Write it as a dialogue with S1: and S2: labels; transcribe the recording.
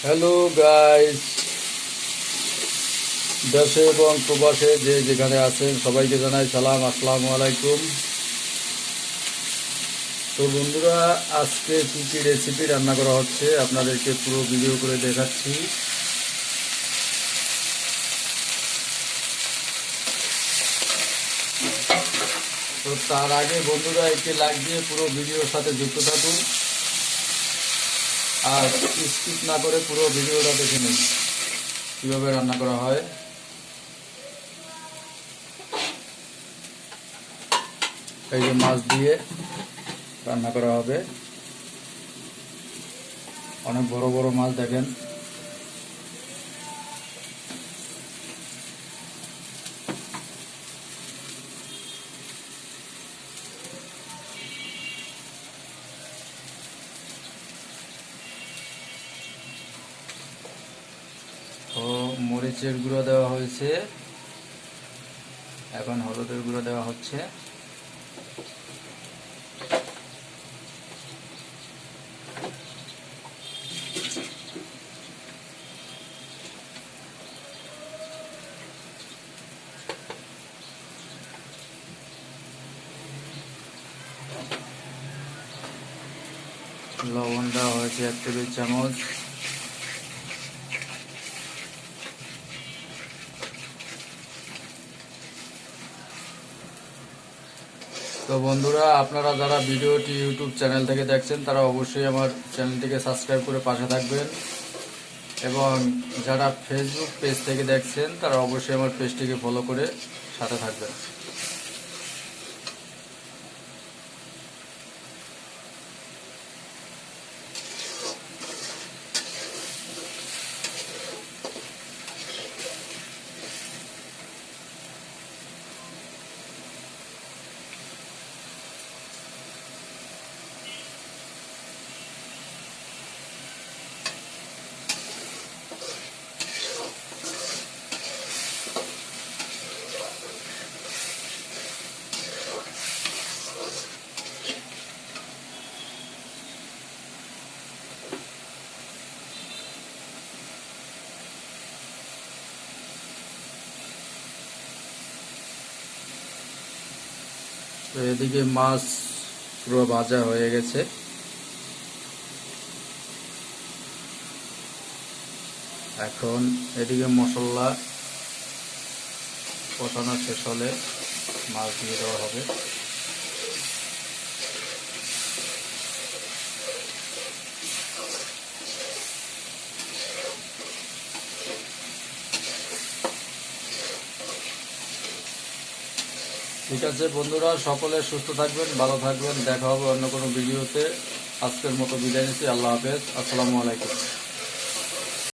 S1: Hello guys, দেশে এবং প্রবাসে যে যেখানে আছেন সবাইকে জানাই সালাম, আসসালামু আলাইকুম। তো বন্ধুরা, আজকে কী কী রেসিপি রান্না করা হচ্ছে আপনাদেরকে পুরো ভিডিও করে দেখাচ্ছি। তো তার আগে বন্ধুরা একটি লাইক দিয়ে পুরো ভিডিওর সাথে যুক্ত থাকুন আর স্কিপ না করে পুরো ভিডিওটা দেখে নিন কীভাবে রান্না করা হয়। এই যে মাছ দিয়ে রান্না করা হবে, অনেক বড় বড় মাছ দেখেন। তো মরিচের গুঁড়ো দেওয়া হয়েছে, এখন হলুদের গুঁড়ো দেওয়া হচ্ছে। লবণ দেওয়া হয়েছে 1 টেবিল চামচ। তো বন্ধুরা, আপনারা যারা ভিডিওটি ইউটিউব চ্যানেল থেকে দেখছেন তারা অবশ্যই আমার চ্যানেলটিকে সাবস্ক্রাইব করে পাশে থাকবেন, এবং যারা ফেসবুক পেজ থেকে দেখছেন তারা অবশ্যই আমার পেজটিকে ফলো করে সাথে থাকবেন। তো এদিকে মাছ পুরো ভাজা হয়ে গেছে। এখন এদিকে মশলা কষানো শেষ হলে মাছ দিয়ে দেওয়া হবে। ঠিক আছে বন্ধুরা, সকলে সুস্থ থাকবেন, ভালো থাকবেন, দেখা হবে অন্য কোনো ভিডিওতে। আজকের মতো বিদায় নিচ্ছি, আল্লাহ হাফেজ, আসসালামু আলাইকুম।